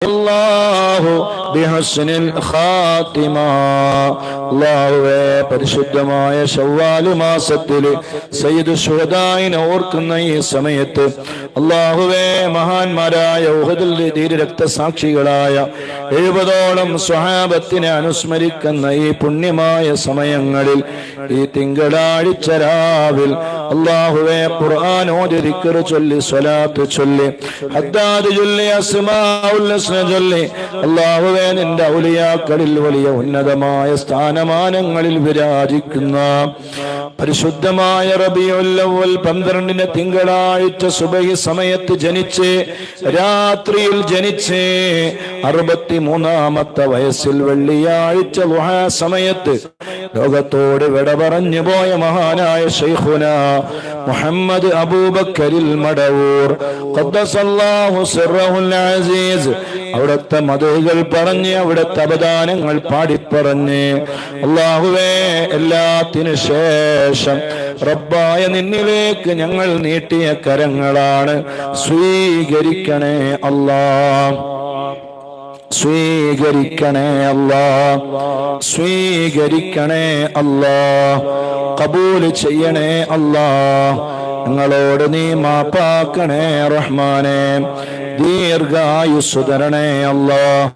അല്ലാഹു ബിഹസ്നിൽ ഖാതിമ. അല്ലാഹുവേ, പരിശുദ്ധമായ ശവ്വാൽ മാസത്തിൽ സയ്യിദ് ശുഹദായിനെ ഓർക്കുന്ന ഈ സമയത്ത് അല്ലാഹുവേ, മഹാന്മാരായ ഉഹദിൽ ധീര രക്തസാക്ഷികളായ 70ഓളം സ്വഹാബത്തിനെ അനുസ്മരിക്കുന്ന ഈ പുണ്യമായ സമയങ്ങളിൽ ഈ തിങ്കളാഴ്ച രാവിൽ അല്ലാഹുവേ, ഖുർആൻ ഓതി, ദിക്ർ ചൊല്ലി, സ്വലാത്ത് ചൊല്ലി, ഹദ്ദാദ് ചൊല്ലി, അസ്മാഉൽ ഹുസ്ന ചൊല്ലി, അല്ലാഹുവേ, നിന്റെ ഔലിയാക്കളിൽ വലിയ ഉന്നതമായ സ്ഥാനമാനങ്ങളിൽ വിരാജിക്കുന്ന പരിശുദ്ധമായ റബീഉൽ അവ്വൽ 12 തിങ്കളാഴ്ച സുബഹി സമയത്ത് ജനിച്ച് രാത്രിയിൽ ജനിച്ച് 63ാമത്തെ വയസ്സിൽ വെള്ളിയാഴ്ച ദുഹാ സമയത്ത് ലോകത്തോട് വിട പറഞ്ഞു പോയ മഹാനായ ശൈഖുന മുഹമ്മദ് അബൂബക്കറിൽ മടവൂർ ഖദ്ദസല്ലാഹു സിർറഹുൽ അസീസ് അവിടുത്തെ മദഹുകൾ പറഞ്ഞ്, അവിടുത്തെ അപദാനങ്ങൾ പാടിപ്പറഞ്ഞ്, അല്ലാഹുവേ, എല്ലാത്തിനു ശേഷം റബ്ബായ നിന്നിലേക്ക് ഞങ്ങൾ നീട്ടിയ കരങ്ങളാണ്. സ്വീകരിക്കണേ അല്ലാഹ്, സ്വീകരിക്കണേ അല്ലാഹ്, സ്വീകരിക്കണേ അല്ലാഹ്, ഖബൂൽ ചെയ്യണേ അല്ലാഹ്. ഞങ്ങളോട് നീ മാപ്പാക്കണേ റഹ്മാനേ. ദീർഘായുസ് തരണേ അല്ലാഹ്,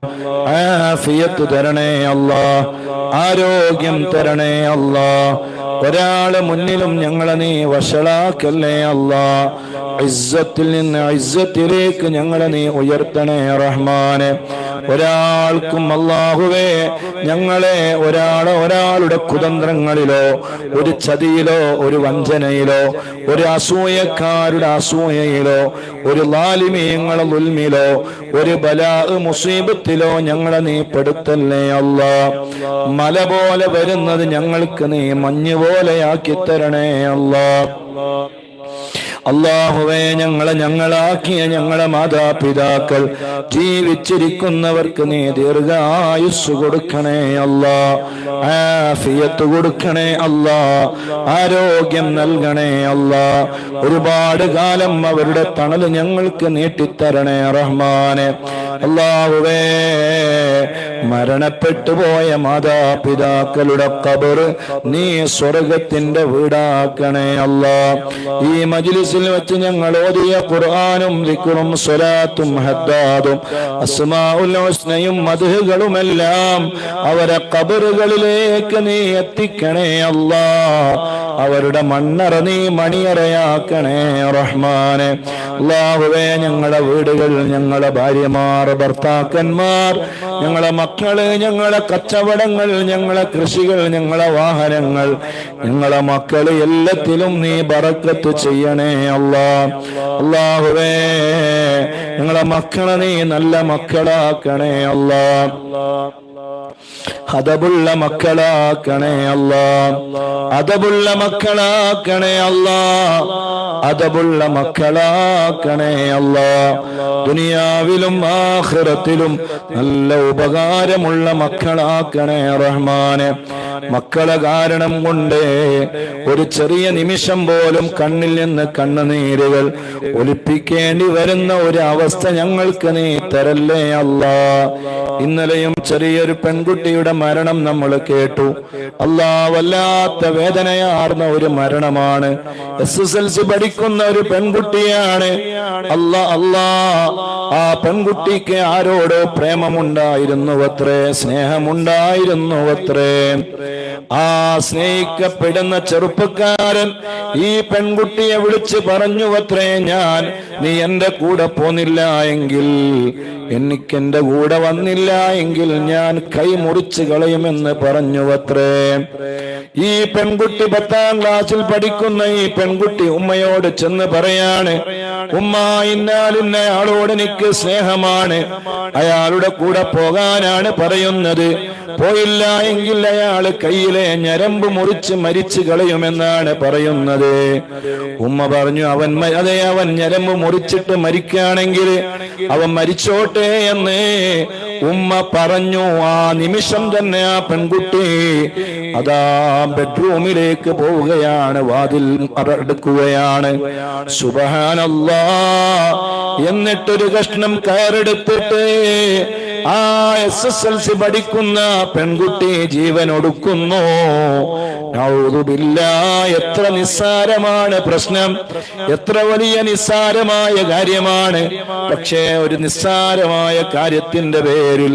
ആഫിയത്ത് തരണേ അല്ലാഹ്, ആരോഗ്യം തരണേ അല്ലാഹ്. ഒരാളെ മുന്നിലും ഞങ്ങളെ നീ വഷളാക്കല്ലേ അല്ലാഹ്. ഇസ്സത്തിൽ നിന്ന് ഇസ്സത്തിലേക്ക് ഞങ്ങളെ നീ ഉയർത്തണേ റഹ്മാനെ. ഒരാൾക്കും അല്ലാഹുവേ ഞങ്ങളെ ഒരാളുടെ കുതന്ത്രങ്ങളിലോ ഒരു ചതിയിലോ ഒരു വഞ്ചനയിലോ ഒരു അസൂയക്കാരുടെ അസൂയയിലോ ഒരു ലാലിമീങ്ങളുടെ ദുൽമിലോ ഒരു ബലാ മുസീബത്തിലോ ഞങ്ങളെ നീ പെടുത്തല്ലേ അല്ലാഹ്. മല പോലെ വരുന്നത് ഞങ്ങൾക്ക് നീ മഞ്ഞ് പോലെയാക്കി തരണേ അല്ലാഹ്. അല്ലാഹുവേ, ഞങ്ങളാക്കിയ ഞങ്ങളെ മാതാപിതാക്കൾ ജീവിച്ചിരിക്കുന്നവർക്ക് നീ ദീർഘായുസ് കൊടുക്കണേ അല്ലാഹ്, ആഫിയത്ത് കൊടുക്കണേ അല്ലാഹ്, ആരോഗ്യം നൽകണേ അല്ലാഹ്. ഒരുപാട് കാലം അവരുടെ തണൽ ഞങ്ങൾക്ക് നീട്ടിത്തരണേ റഹ്മാനെ. അല്ലാഹുവേ, മരണപ്പെട്ടു പോയ മാതാപിതാക്കളുടെ ഖബർ നീ സ്വർഗത്തിന്റെ വീടാക്കണേ അല്ലാഹ്. ഈ മജ്ലിസിൽ വെച്ച് ഞങ്ങൾ ഓതിയ ഖുർആനും ദിക്റും സ്വലാത്തും ഹദ്ദാദും അസ്മാഉൽ ഹുസ്നയും മദ്ഹുകളുമെല്ലാം അവരെ ഖബറുകളിലേക്ക് നീ എത്തിക്കണേ അല്ലാഹ്. അവരുടെ മണ്ണറ നീ മണിയറയാക്കണേ റഹ്മാനെ. അല്ലാഹുവേ, ഞങ്ങളുടെ വീടുകൾ, ഞങ്ങളുടെ ഭാര്യമാർ, ഭർത്താക്കന്മാർ, ഞങ്ങളെ മക്കള്, ഞങ്ങളെ കച്ചവടങ്ങൾ, ഞങ്ങളെ കൃഷികൾ, ഞങ്ങളെ വാഹനങ്ങൾ, ഞങ്ങളെ മക്കള്, എല്ലാത്തിലും നീ ബറക്കത്ത് ചെയ്യണേ അല്ലാഹ്. അല്ലാഹുവേ, ഞങ്ങളെ മക്കളെ നീ നല്ല മക്കളാക്കണേ അല്ലാഹ്. അദബുള്ള മക്കളാക്കണേ അല്ലാഹ്, അദബുള്ള മക്കളാക്കണേ അല്ലാഹ്, അദബുള്ള മക്കളാക്കണേ അല്ലാഹ്. ദുനിയാവിലും ആഖിറത്തിലും നല്ല ഉപകാരമുള്ള മക്കളാക്കണേ റഹ്മാനെ. മക്കളെ കാരണം കൊണ്ട് ഒരു ചെറിയ നിമിഷം പോലും കണ്ണിൽ നിന്ന് കണ്ണുനീരുകൾ ഒലിപ്പിക്കേണ്ടി വരുന്ന ഒരു അവസ്ഥ ഞങ്ങൾക്ക് നീ തരല്ലേ അല്ലാഹ്. ഇന്നലെയും ചെറിയൊരു പെൺകുട്ടിയുടെ മരണം നമ്മൾ കേട്ടു. അല്ലാഹ്, വല്ലാത്ത വേദനയാർന്ന ഒരു മരണമാണ്. SSLC പഠിക്കുന്ന ഒരു പെൺകുട്ടിയാണ്. അല്ലാഹ്, ആ പെൺകുട്ടിക്ക് ആരോടോ പ്രേമമുണ്ടായിരുന്നുവത്രേ, സ്നേഹമുണ്ടായിരുന്നുവത്രേ. ആ സ്നേഹിക്കപ്പെടുന്ന ചെറുപ്പക്കാരൻ ഈ പെൺകുട്ടിയെ വിളിച്ച് പറഞ്ഞുവത്രേ, നീ എന്റെ കൂടെ പോന്നില്ല എങ്കിൽ, എനിക്കെന്റെ കൂടെ വന്നില്ല എങ്കിൽ ഞാൻ കൈ മുറിച്ച് കളയുമെന്ന് പറഞ്ഞുവത്രേ. ഈ പെൺകുട്ടി 10ാം ക്ലാസ്സിൽ പഠിക്കുന്ന ഈ പെൺകുട്ടി ഉമ്മയോട് ചെന്ന് പറയാണ്, ഉമ്മ, ഇന്നാലിന്നയാളോട് എനിക്ക് സ്നേഹമാണ്, അയാളുടെ കൂടെ പോകാനാണ് പറയുന്നത്, പോയില്ല എങ്കിൽ അയാൾ കയ്യിലെ ഞരമ്പ് മുറിച്ച് മരിച്ചു കളയുമെന്നാണ് പറയുന്നത്. ഉമ്മ പറഞ്ഞു, അവൻ ഞരമ്പ് മുറിച്ചിട്ട് മരിക്കുകയാണെങ്കിൽ അവൻ മരിച്ചോട്ടെ എന്ന് ഉമ്മ പറഞ്ഞു. ആ നിമിഷം തന്നെ ആ പെൺകുട്ടി അതാ ബെഡ്റൂമിലേക്ക് പോവുകയാണ്, വാതിൽ അടക്കുകയാണ്. സുബ്ഹാനല്ലാഹ്. എന്നിട്ടൊരു കഷ്ണം കയറെടുത്തിട്ട് ആ SSLC പഠിക്കുന്ന പെൺകുട്ടി ജീവൻ ഒടുക്കുന്നു. എത്ര നിസ്സാരമാണ് പ്രശ്നം, എത്ര വലിയ നിസ്സാരമായ കാര്യമാണ്. പക്ഷേ ഒരു നിസ്സാരമായ കാര്യത്തിന്റെ പേരിൽ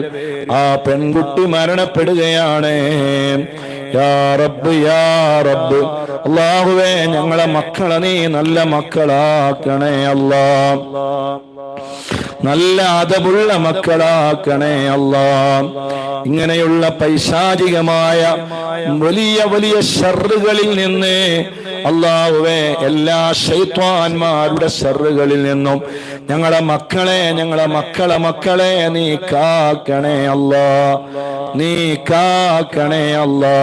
ആ പെൺകുട്ടി മരണപ്പെടുകയാണ്. യാ റബ്ബ് യാ റബ്ബ്, അല്ലാഹുവേ ഞങ്ങളെ മക്കളെ നീ നല്ല മക്കളാക്കണേ അല്ലാ, നല്ല അതബുള്ള മക്കളാക്കണേ അല്ലാ. ഇങ്ങനെയുള്ള പൈശാചികമായ വലിയ വലിയ ഷർറുകളിൽ നിന്ന് അല്ലാഹുവേ, എല്ലാ ശൈത്വാന്മാരുടെ ഷർറുകളിൽ നിന്നും ഞങ്ങളെ മക്കളെ നീ കാക്കണേ അല്ലാ, നീ കാക്കണേ അല്ലാ.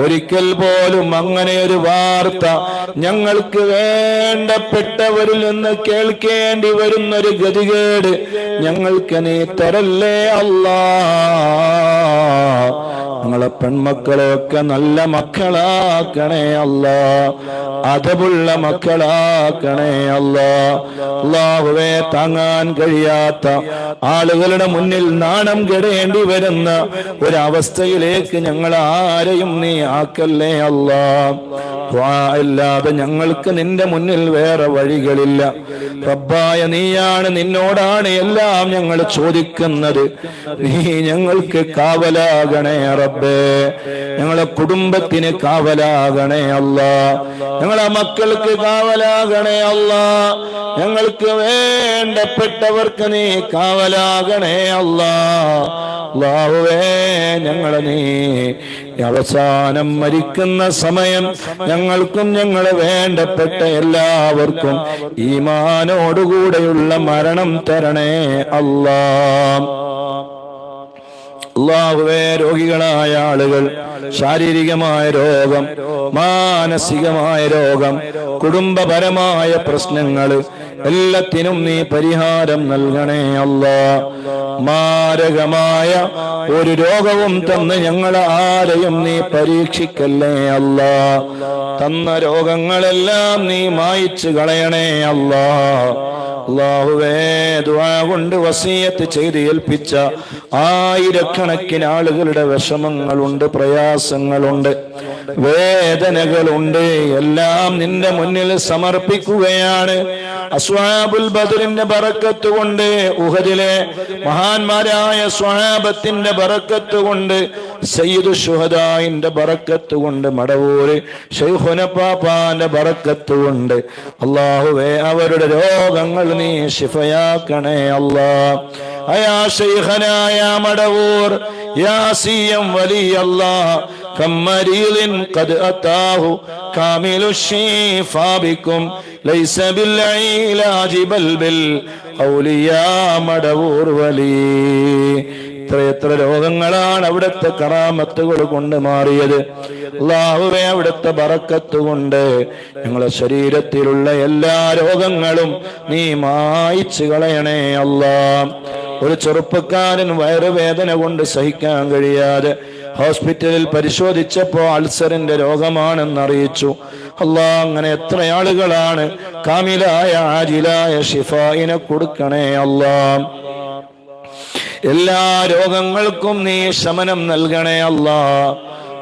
ഒരിക്കൽ പോലും അങ്ങനെ ഒരു വാർത്ത ഞങ്ങൾക്ക് വേണ്ടപ്പെട്ടവരിൽ നിന്ന് കേൾക്കേണ്ടി വരുന്നൊരു ഗതികേട് ഞങ്ങൾക്ക് നീ തരല്ലേ അല്ലാ. ഞങ്ങളെ പെൺമക്കളൊക്കെ നല്ല മക്കളാക്കണേ അല്ലാ, അതബുള്ള മക്കളാക്കണേ അല്ലാ. അല്ലാഹുവേ, താങ്ങാൻ കഴിയാത്ത ആളുകളുടെ മുന്നിൽ നാണം കെടേണ്ടി വരുന്ന ഒരവസ്ഥയിലേക്ക് ഞങ്ങൾ ആരെയും നീ ആക്കല്ലേ അല്ലാ. അല്ലാതെ ഞങ്ങൾക്ക് നിന്റെ മുന്നിൽ വേറെ വഴികളില്ല. റബ്ബായ നീയാണ്, നിന്നോടാണ് എല്ലാം ഞങ്ങൾ ചോദിക്കുന്നത്. നീ ഞങ്ങൾക്ക് കാവലാകണേ റബ്ബേ, ഞങ്ങളെ കുടുംബത്തിന് കാവലാകണേ അല്ലാ, ഞങ്ങളെ മക്കൾക്ക് കാവലാകണേ അല്ലാ, ഞങ്ങൾക്ക് വേണ്ടപ്പെട്ടവർക്ക് നീ കാവലാകണേ അല്ലാ. അല്ലാഹുവേ, ഞങ്ങളെ നീ അവസാനം മരിക്കുന്ന സമയം ഞങ്ങൾക്കും ഞങ്ങളെ വേണ്ടപ്പെട്ട എല്ലാവർക്കും ഈമാനോടുകൂടെയുള്ള മരണം തരണേ അല്ലാ. അല്ലാഹുവേ, രോഗികളായ ആളുകൾ, ശാരീരികമായ രോഗം, മാനസികമായ രോഗം, കുടുംബപരമായ പ്രശ്നങ്ങൾ എല്ലാത്തിനും നീ പരിഹാരം നൽകണേ അല്ലാ. മാരകമായ ഒരു രോഗവും തന്ന് ഞങ്ങളെ ആരെയും നീ പരീക്ഷിക്കല്ലേ അല്ലാ. തന്ന രോഗങ്ങളെല്ലാം നീ മായിച്ചു കളയണേ അല്ലാ. അല്ലാഹുവേ, ദുആ കൊണ്ട് വസിയത്ത് ചെയ്ത് ഏൽപ്പിച്ച ആയിരക്കണക്കിന് ആളുകളുടെ വിഷമങ്ങളുണ്ട്, പ്രയാസങ്ങളുണ്ട്, വേദനകളുണ്ട്. എല്ലാം നിന്റെ മുന്നിൽ സമർപ്പിക്കുകയാണ്. അസ്വാബുൽ ബദറിന്റെ ബറക്കത്ത് കൊണ്ട്, ഉഹദിലെ മഹാന്മാരായ സ്വഹാബത്തിന്റെ ബറക്കത്ത് കൊണ്ട്, സയ്യിദു ശുഹദാഇന്റെ ബറക്കത്ത് കൊണ്ട്, മടവൂര് ശൈഖുന പാപ്പാന്റെ ബറക്കത്ത് കൊണ്ട് അല്ലാഹുവേ, അവരുടെ രോഗങ്ങൾ നീ ശിഫയാക്കണേ അല്ലാ. അയാ ശൈഖനായ മടവൂർ യാ സിയം വലി അല്ലാഹ് كم مريض قد أتاه كامل الشفاء بكم ليس بالعلاج بل بالأولياء മടവൂർ വലി. എത്ര രോഗങ്ങളാണ് അവിടുത്തെ കറാമത്തുകൾ കൊണ്ട് മാറിയത്. അല്ലാഹുവേ, അവിടുത്തെ ബറക്കത്ത് കൊണ്ട് ഞങ്ങളുടെ ശരീരത്തിലുള്ള എല്ലാ രോഗങ്ങളും നീ മായിച്ചു കളയണേ അല്ലാ. ഒരു ചെറുപ്പക്കാരൻ വയറുവേദന കൊണ്ട് സഹിക്കാൻ കഴിയാതെ ഹോസ്പിറ്റലിൽ പരിശോധിച്ചപ്പോ അൾസറിന്റെ രോഗമാണെന്ന് അറിയിച്ചു. അല്ലാഹ്, അങ്ങനെ എത്ര ആളുകളാണ്. കാമിലായ ആജിലായ ഷിഫായിനെ കൊടുക്കണേ അല്ലാഹ്. എല്ലാ രോഗങ്ങൾക്കും നീ ശമനം നൽകണേ അല്ലാഹ്.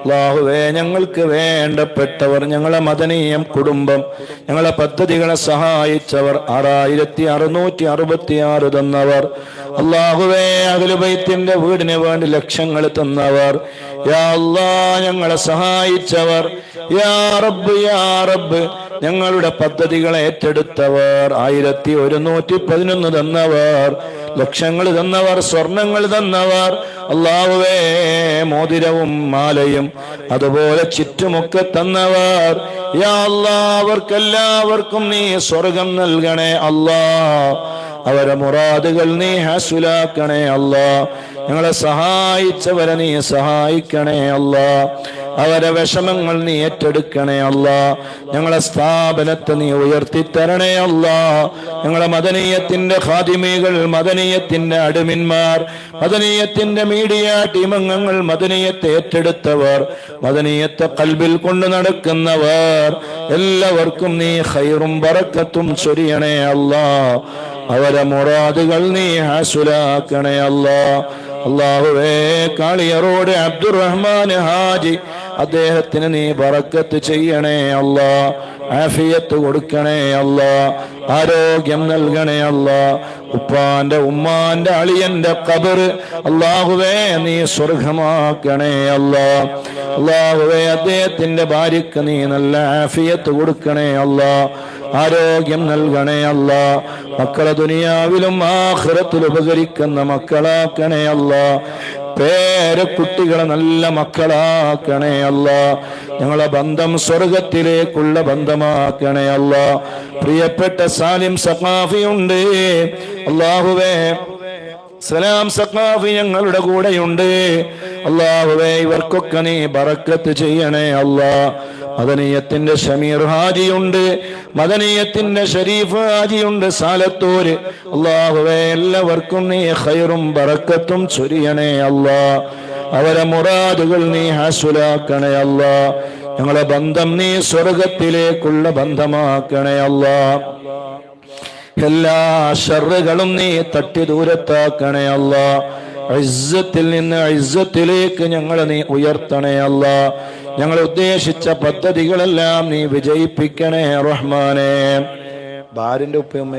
അല്ലാഹുവേ, ഞങ്ങൾക്ക് വേണ്ടപ്പെട്ടവർ, ഞങ്ങളെ മദനീയം കുടുംബം, ഞങ്ങളെ പദ്ധതികളെ സഹായിച്ചവർ, 6666 തന്നവർ, അല്ലാഹുവേ, അഹ്ലുൽ ബൈത്തിന്റെ വീടിന് വേണ്ടി ലക്ഷങ്ങൾ തന്നവർ, യാ അല്ലാഹ് ഞങ്ങളെ സഹായിച്ചവർ, യാ റബ്ബ് യാ റബ്ബ് ഞങ്ങളുടെ പദ്ധതികളെ ഏറ്റെടുത്തവർ, 1111 തന്നവർ, ലക്ഷങ്ങൾ തന്നവർ, സ്വർണങ്ങൾ തന്നവർ, അല്ലാഹുവേ, മോതിരവും മാലയും അതുപോലെ ചുറ്റുമൊക്കെ തന്നവർ, യാ അല്ലാഹ് അവർക്കെല്ലാവർക്കും നീ സ്വർഗം നൽകണേ അല്ലാഹ്. അവരെ മുറാദുകൾ നീ ഹാസുലാക്കണേ അല്ലാഹ്. ഞങ്ങളെ സഹായിച്ചവരെ നീ സഹായിക്കണേ അല്ലാഹ്. അവരെ വിഷമങ്ങൾ നീ ഏറ്റെടുക്കണേ അല്ലാ. ഞങ്ങളെ സ്ഥാപനത്തെ നീ ഉയർത്തിത്തരണേ അല്ലാ. ഞങ്ങളെ മദനീയത്തിന്റെ ഖാദിമികൾ, മദനീയത്തിന്റെ അടിമിന്മാർ, മദനീയത്തിന്റെ മീഡിയ ടീം അംഗങ്ങൾ, മദനീയത്തെ ഏറ്റെടുത്തവർ, മദനീയത്തെ ഖൽബിൽ കൊണ്ട് നടക്കുന്നവർ എല്ലാവർക്കും നീ ഖൈറും ബറക്കത്തും ചൊരിയണേ അല്ലാ. അവരെ മുറാദുകൾ നീ ഹാസുലാക്കണേ അല്ലാ. അല്ലാഹുവേ, കാളിയറോട് അബ്ദുറഹ്മാൻ ഹാജി അദ്ദേഹത്തിന് നീ ബറക്കത്ത് ചെയ്യണേ അല്ലാ. ആഫിയത്ത് കൊടുക്കണേ അല്ലാ. ആരോഗ്യം നൽകണേ അല്ലാ. ഉപ്പാന്റെ ഉമ്മാന്റെ അളിയന്റെ ഖബർ അല്ലാഹുവേ നീ സ്വർഗമാക്കണേ അല്ലാ. അല്ലാഹുവേ, അദ്ദേഹത്തിന്റെ ഭാര്യക്ക് നീ നല്ല ആഫിയത്ത് കൊടുക്കണേ അല്ലാ. ആരോഗ്യം നൽകണേ അല്ലാ. മക്കളെ ദുനിയാവിലും ആഖിറത്തിലും ഉപകരിക്കുന്ന മക്കളാക്കണേ അല്ലാ. പേരക്കുട്ടികളെ നല്ല മക്കളാക്കണേ അല്ലാ. ഞങ്ങളെ ബന്ധം സ്വർഗത്തിലേക്കുള്ള ബന്ധമാക്കണേ അല്ലാ. പ്രിയപ്പെട്ട സാലിം സഖാഫി ഉണ്ട് അല്ലാഹുവേ, സലാം സഖാഫി ഞങ്ങളുടെ കൂടെയുണ്ട് അല്ലാഹുവേ. ഇവർക്കൊക്കെ നീ ബറക്കത്ത് ചെയ്യണേ അല്ലാ. മദനീയത്തിന്റെ ഷമീർ ഹാജിയുണ്ട്, മദനീയത്തിന്റെ ഷരീഫ് ഹാജിയുണ്ട് സാലത്തൂര് അല്ലാഹുവേ. എല്ലാവർക്കും നീ ഖൈറും ബറക്കത്തും ചൊരിയണേ അല്ലാ. അവരെ മുറാദുകൾ നീ ഹാസുലാക്കണേ അല്ലാ. ഞങ്ങളെ ബന്ധം നീ സ്വർഗത്തിലേക്കുള്ള ബന്ധമാക്കണേ അല്ലാ. എല്ലാ ഷർറുകളും നീ തട്ടി ദൂരത്താക്കണേ അല്ലാ. ഇസ്സത്തിൽ നിന്ന് ഇസ്സത്തിലേക്ക് ഞങ്ങളെ നീ ഉയർത്തണേ അല്ലാ. ഞങ്ങൾ ഉദ്ദേശിച്ച പദ്ധതികളെല്ലാം നീ വിജയിപ്പിക്കണേ റഹ്മാനേ. ഭാര്യന്റെ ഉപ്പയമ്മ